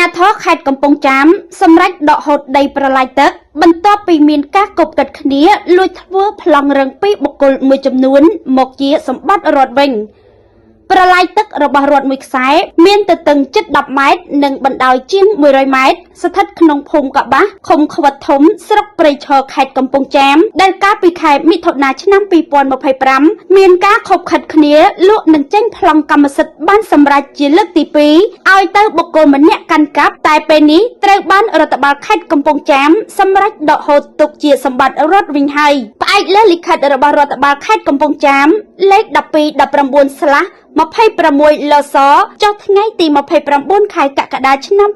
ញាធរខេត្តកំពង់ចាមសម្រេចដកហូតដីប្រឡាយទឹកបន្ទាប់ពីមានការកប់កាត់គ្នាលួចធ្វើប្លង់រឹងពីបុគ្គលមួយចំនួនមកជាសម្បត្តិរដ្ឋវិញប្រឡាយទឹករបស់រដ្ឋមួយខ្សែមានទទឹងជិត10ម៉ែត្រនិងបណ្ដោយជាង100ម៉ែត្រស្ថិតក្នុងភូមិកបាសឃុំខ្វិតធំស្រុកព្រៃឈរខេត្តកំពង់ចាមដែលកាលពីខែមិថុនាឆ្នាំ2025មានការខົບខិតគ្នាលក់និងចេញប្លង់កម្មសិទ្ធិបានសម្រេចជាលើកទី2ឲ្យទៅបុគ្គលម្នាក់កាន់កាប់តែពេលនេះត្រូវបានរដ្ឋបាលខេត្តកំពង់ចាមសម្រេចដកហូតទុកជាសម្បត្តិរដ្ឋវិញហើយផ្អែកលើលិខិតរបស់រដ្ឋបាលខេត្តកំពង់ចាមលេខ1219/26 លសចុះថ្ងៃទី29ខែកក្កដាឆ្នាំ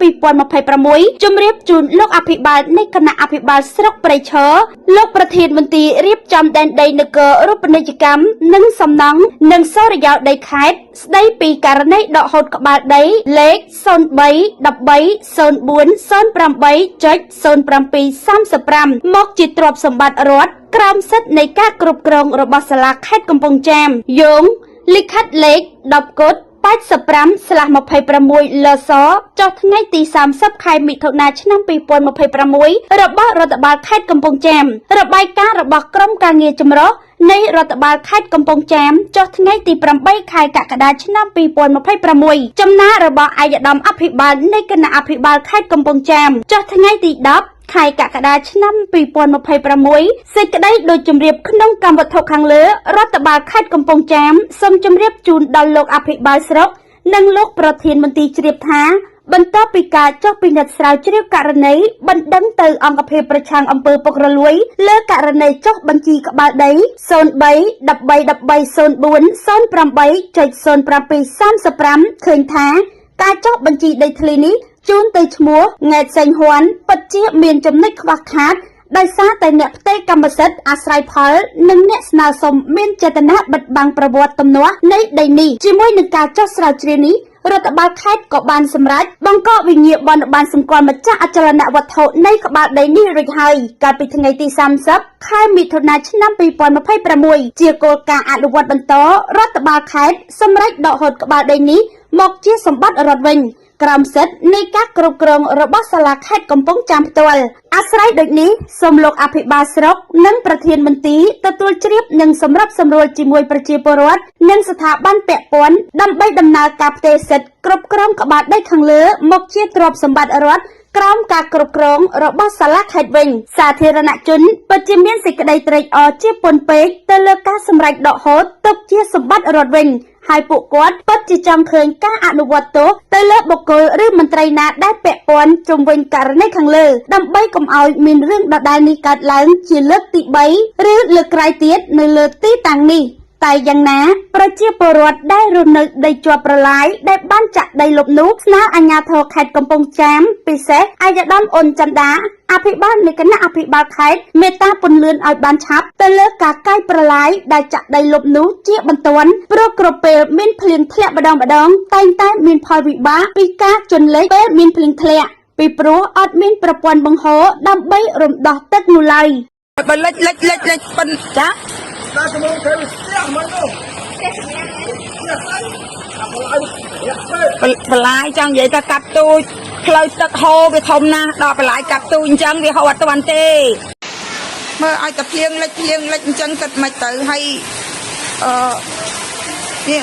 2026ជម្រាបជូនលោកអភិបាលនៃគណៈអភិបាលស្រុកព្រៃឈរលោកប្រធានមន្ត្រីរៀបចំដែនដីនគររូបនីយកម្មនិងសំណង់និងសរិយោដីខេត្តស្ដីពីករណីដកហូតក្បាលដីលេខ031308.0735មកជាទ្រព្យសម្បត្តិរដ្ឋក្រោមសិទ្ធិនៃការគ្រប់គ្រងរបស់សាលាខេត្តកំពង់ចាមយោងលិខិតលេខ10កុដ85/26 លសចុះថ្ងៃទី30ខែមិថុនាឆ្នាំ2026របស់រដ្ឋបាលខេត្តកំពង់ចាមរបាយការណ៍របស់ក្រុមការងារចម្រុះនៃរដ្ឋបាលខេត្តកំពង់ចាមចុះថ្ងៃទី8ខែកក្កដាឆ្នាំ2026ចំណារបស់ឯកឧត្តមអភិបាលនៃគណៈអភិបាលខេត្តកំពង់ចាមចុះថ្ងៃទី10ខែកក្កដាឆ្នាំ2026សេចក្តីដោយជម្រាបក្នុងកម្មវត្ថុខាងលើរដ្ឋបាលខេត្តកំពង់ចាមសូមជម្រាបជូនដល់លោកអភិបាលស្រុកនិងលោកប្រធានមន្ត្រីជ្រាបថាបន្ទាប់ពីការចុះពិនិត្យស្រាវជ្រាវករណីបណ្ដឹងទៅអង្គភាពប្រឆាំងអំពើពុករលួយលើករណីចុះបញ្ជីក្បាលដី03130408.0735ឃើញថាការចុះបញ្ជីដីធ្លីនេះជូនទៅឈ្មោះង៉ែតសេងហ៊ុនពិតជាមានចំណុចខ្វះខាតដោយសារតែអ្នកផ្ទេរកម្មសិទ្ធិអាស្រ័យផលនិងអ្នកស្នើសុំមានចេតនាបិទបាំងប្រវត្តិទំនាស់នៃដីនេះជាមួយនឹងការចុះស្រាវជ្រាវនេះរដ្ឋបាលខេត្តក៏បានសម្រេចបង្កវិញ្ញាបនប័ណ្ណសម្គាល់ម្ចាស់អចលនវត្ថុនៃក្បាលដីនេះរួចហើយកាលពីថ្ងៃទី30ខែមិថុនាឆ្នាំ2026ជាគោលការណ៍អនុវត្តបន្តរដ្ឋបាលខេត្តសម្រេចដកហូតក្បាលដីនេះមកជាសម្បត្តិរដ្ឋវិញក្រមសិទ្ធិនៃការគ្រប់គ្រងរបស់សាលាខេត្តកំពង់ចាមផ្ទាល់អាស្រ័យដូចនេះសូមលោកអភិបាលស្រុកនិងប្រធានមន្ត្រីទទួលជ្រាបនិងសម្របសម្រួលជាមួយប្រជាពលរដ្ឋនិងស្ថាប័នពាក់ព័ន្ធដើម្បីដំណើរការផ្ទេរសិទ្ធិគ្រប់គ្រងក្បាលដីខាងលើមកជាទ្រព្យសម្បត្តិរដ្ឋក្រោមការគ្រប់គ្រងរបស់សាលាខេត្តវិញសាធារណជនពិតជាមានសេចក្តីត្រេកអរជាពន់ពេកទៅលើការសម្រេចដកហូតទុកជាសម្បត្តិរដ្ឋវិញហើយពួកគាត់ពិតជាចង់ឃើញការអនុវត្តទោសទៅលើបុគ្គលឬមន្ត្រីណាដែលពាក់ព័ន្ធជុំវិញករណីខាងលើដើម្បីកុំឲ្យមានរឿងដដែលនេះកើតឡើងជាលើកទី3ឬលើកក្រោយទៀតនៅលើទីតាំងនេះតែយ៉ាងណាប្រជាពលរដ្ឋដែលរស់នៅដីជាប់ប្រឡាយដែលបានចាក់ដីលុបនោះស្នើអាជ្ញាធរខេត្តកំពង់ចាមពិសេសឯកឧត្តមអ៊ុនចន្ទាអភិបាលនៃគណៈអភិបាលខេត្តមេត្តាពន្លឿនឲ្យបានឆាប់ទៅលើការកាយប្រឡាយដែលចាក់ដីលុបនោះជាបន្ទាន់ព្រោះគ្រប់ពេលមានភ្លៀងធ្លាក់ម្ដងតែងតែមានផលវិបាកពីការជន់លិចពេលមានភ្លៀងធ្លាក់ពីព្រោះអត់មានប្រព័ន្ធបង្ហូរដើម្បីរំដោះទឹកនោះឡើយបើលិចប៉ុនចាដល់ជំនុំគេវាស្ទះមកនោះបន្លាយចង់និយាយថាកាប់ទូចផ្លូវទឹកហូរវាធំណាស់ដល់បន្លាយកាប់ទូចអញ្ចឹងវាហូរអត់ទាន់ទេមើលឲ្យតែភ្លៀងលិចអញ្ចឹងគិតមិនទៅហើយនេះ